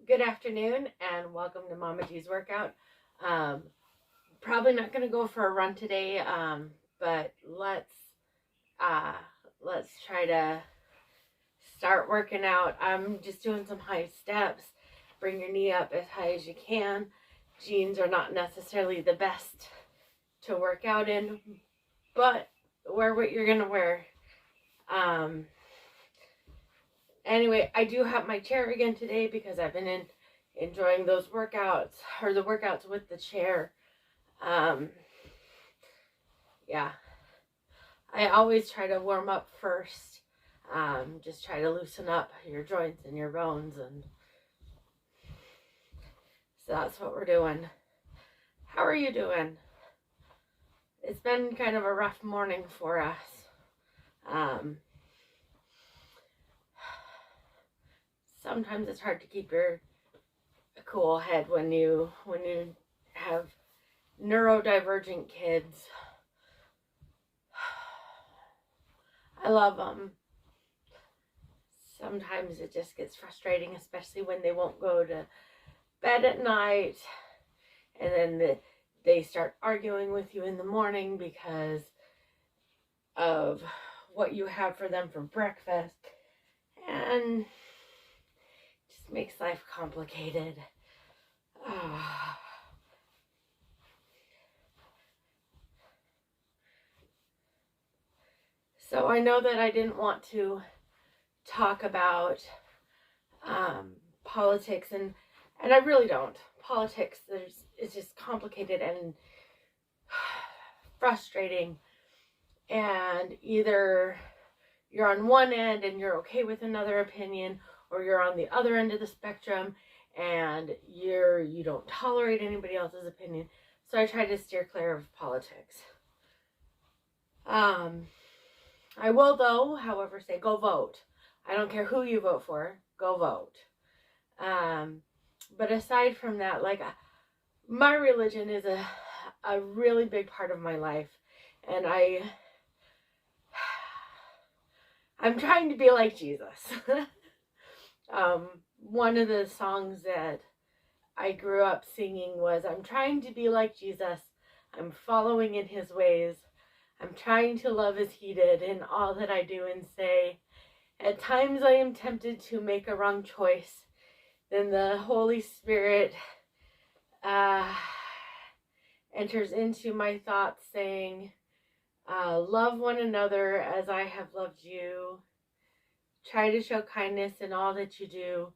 Good afternoon and welcome to Mama G's workout. Um, Probably not going to go for a run today, but uh, let's try to start working out. I'm just doing some high steps. Bring your knee up as high as you can. Jeans are not necessarily the best to work out in, but wear what you're going to wear. Um, anyway, I do have my chair again today because I've been enjoying those workouts or the workouts with the chair. Um, yeah, I always try to warm up first. Just try to loosen up your joints and your bones, and so that's what we're doing. How are you doing? It's been kind of a rough morning for us. Um, Sometimes it's hard to keep your cool head when you have neurodivergent kids. I love them. Sometimes it just gets frustrating, especially when they won't go to bed at night, and then they start arguing with you in the morning because of what you have for them for breakfast, and it just makes life complicated. So I know that I didn't want to talk about politics, and I really don't. Politics is just complicated and frustrating, and either you're on one end and you're okay with another opinion, or you're on the other end of the spectrum and you don't tolerate anybody else's opinion. So I try to steer clear of politics. I will, though, however, say go vote. I don't care who you vote for, go vote. But aside from that, my religion is a really big part of my life, and I'm trying to be like Jesus. One of the songs that I grew up singing was, I'm trying to be like Jesus. I'm following in his ways. I'm trying to love as he did in all that I do and say. At times I am tempted to make a wrong choice. Then the Holy Spirit enters into my thoughts saying, love one another as I have loved you. Try to show kindness in all that you do.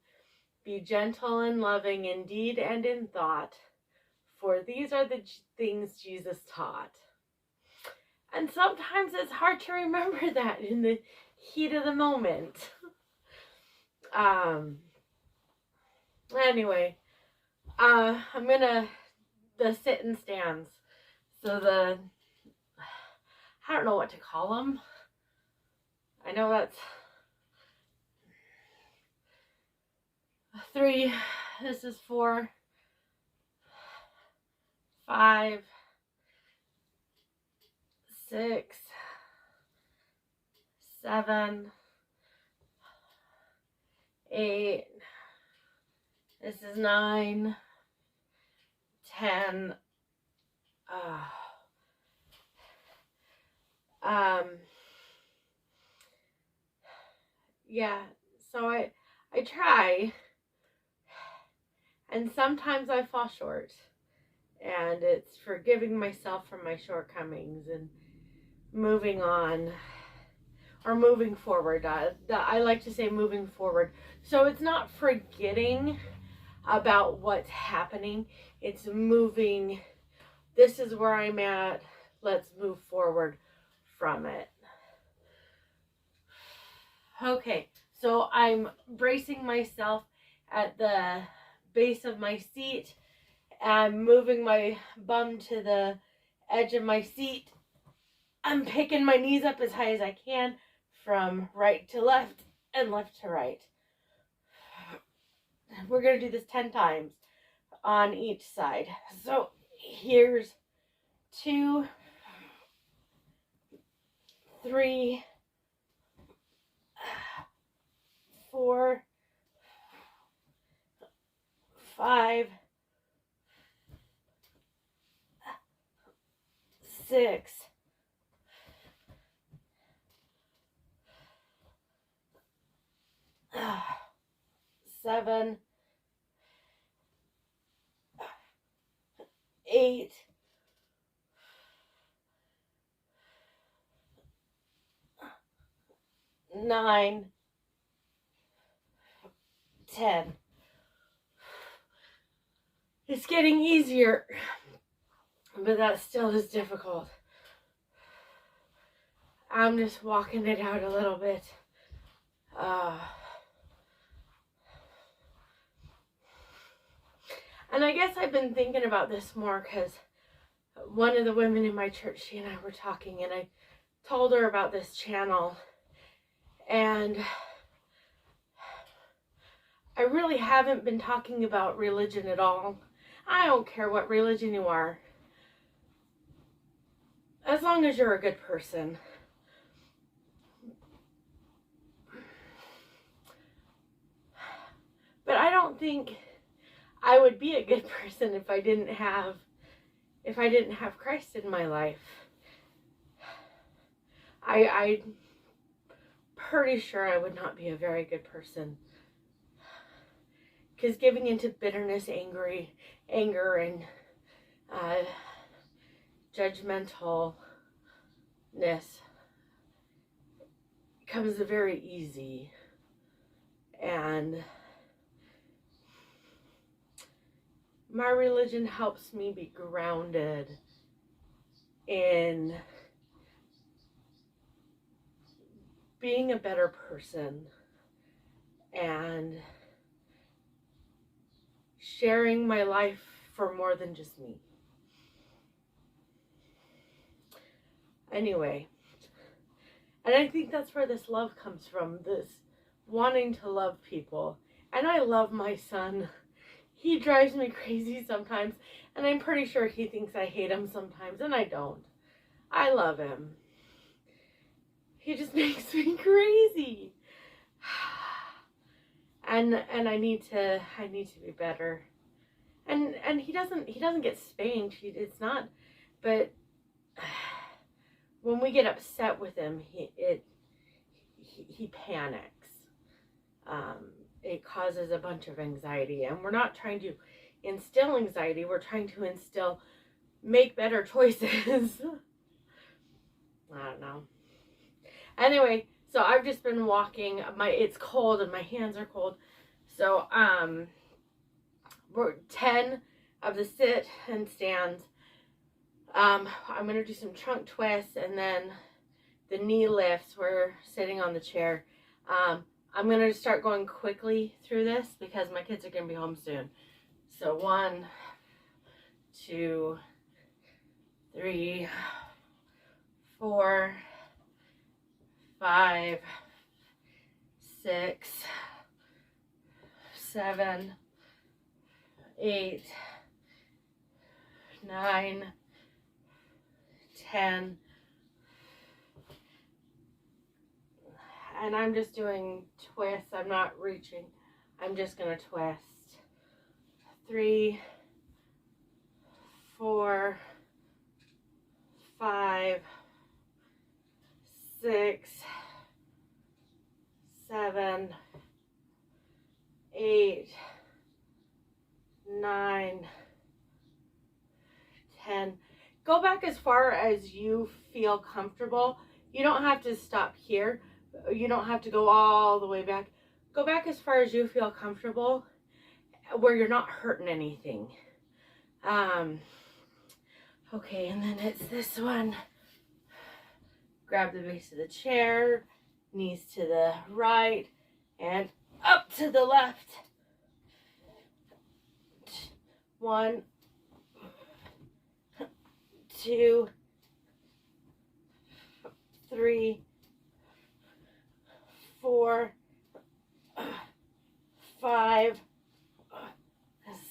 Be gentle and loving in deed and in thought, for these are the things Jesus taught. And sometimes it's hard to remember that in the heat of the moment. Anyway, I'm gonna the sit and stands. So I don't know what to call them. I know that's 3. This is 4, 5, 6, 7, 8. This is 9, 10. Yeah. So I try, and sometimes I fall short, and it's forgiving myself for my shortcomings and moving on, or moving forward. I like to say moving forward. So it's not forgetting about what's happening. It's moving. This is where I'm at. Let's move forward from it. Okay, so I'm bracing myself at the base of my seat. I'm moving my bum to the edge of my seat. I'm picking my knees up as high as I can from right to left and left to right. We're going to do this 10 times on each side. So here's 2, 3, 4, 5, 6, 7, 8, 9, 10. It's getting easier, but that still is difficult. I'm just walking it out a little bit. And I guess I've been thinking about this more because one of the women in my church, she and I were talking, and I told her about this channel, and I really haven't been talking about religion at all. I don't care what religion you are, as long as you're a good person. But I don't think I would be a good person if I didn't have Christ in my life. I'm pretty sure I would not be a very good person. Because giving into bitterness, anger, and judgmentalness comes very easy. And my religion helps me be grounded in being a better person and sharing my life for more than just me. Anyway, and I think that's where this love comes from, this wanting to love people. And I love my son. He drives me crazy sometimes, and I'm pretty sure he thinks I hate him sometimes, and I don't. I love him. He just makes me crazy. And I need to be better. And he doesn't get spanked. It's not, but when we get upset with him, he panics. It causes a bunch of anxiety, and we're not trying to instill anxiety. We're trying to make better choices. I don't know. Anyway, so I've just been walking. It's cold and my hands are cold. So we're 10 of the sit and stands. I'm gonna do some trunk twists and then the knee lifts. We're sitting on the chair. I'm going to start going quickly through this because my kids are going to be home soon. So 1, 2, 3, 4, 5, 6, 7, 8, 9, 10. And I'm just doing twists. I'm not reaching. I'm just going to twist. 3, 4, 5, 6, 7, 8, 9, 10. Go back as far as you feel comfortable. You don't have to stop here. You don't have to go all the way back. Go back as far as you feel comfortable, where you're not hurting anything. Okay, and then it's this one. Grab the base of the chair, knees to the right, and up to the left. 1, 2, 3, 4, 5,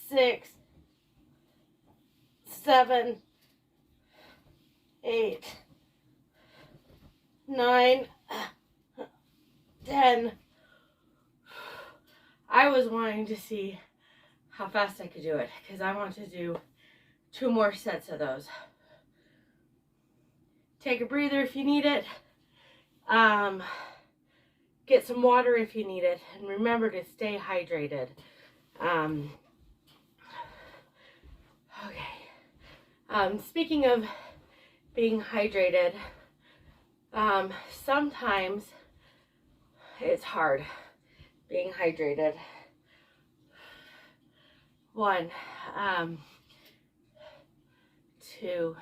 6, 7, 8, 9, 10. I was wanting to see how fast I could do it, because I want to do 2 more sets of those. Take a breather if you need it. Get some water if you need it, and remember to stay hydrated. Okay. Speaking of being hydrated, sometimes it's hard being hydrated. 1, 2,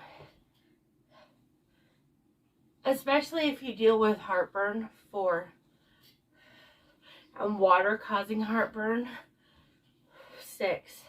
especially if you deal with heartburn, 4, and water causing heartburn, 6,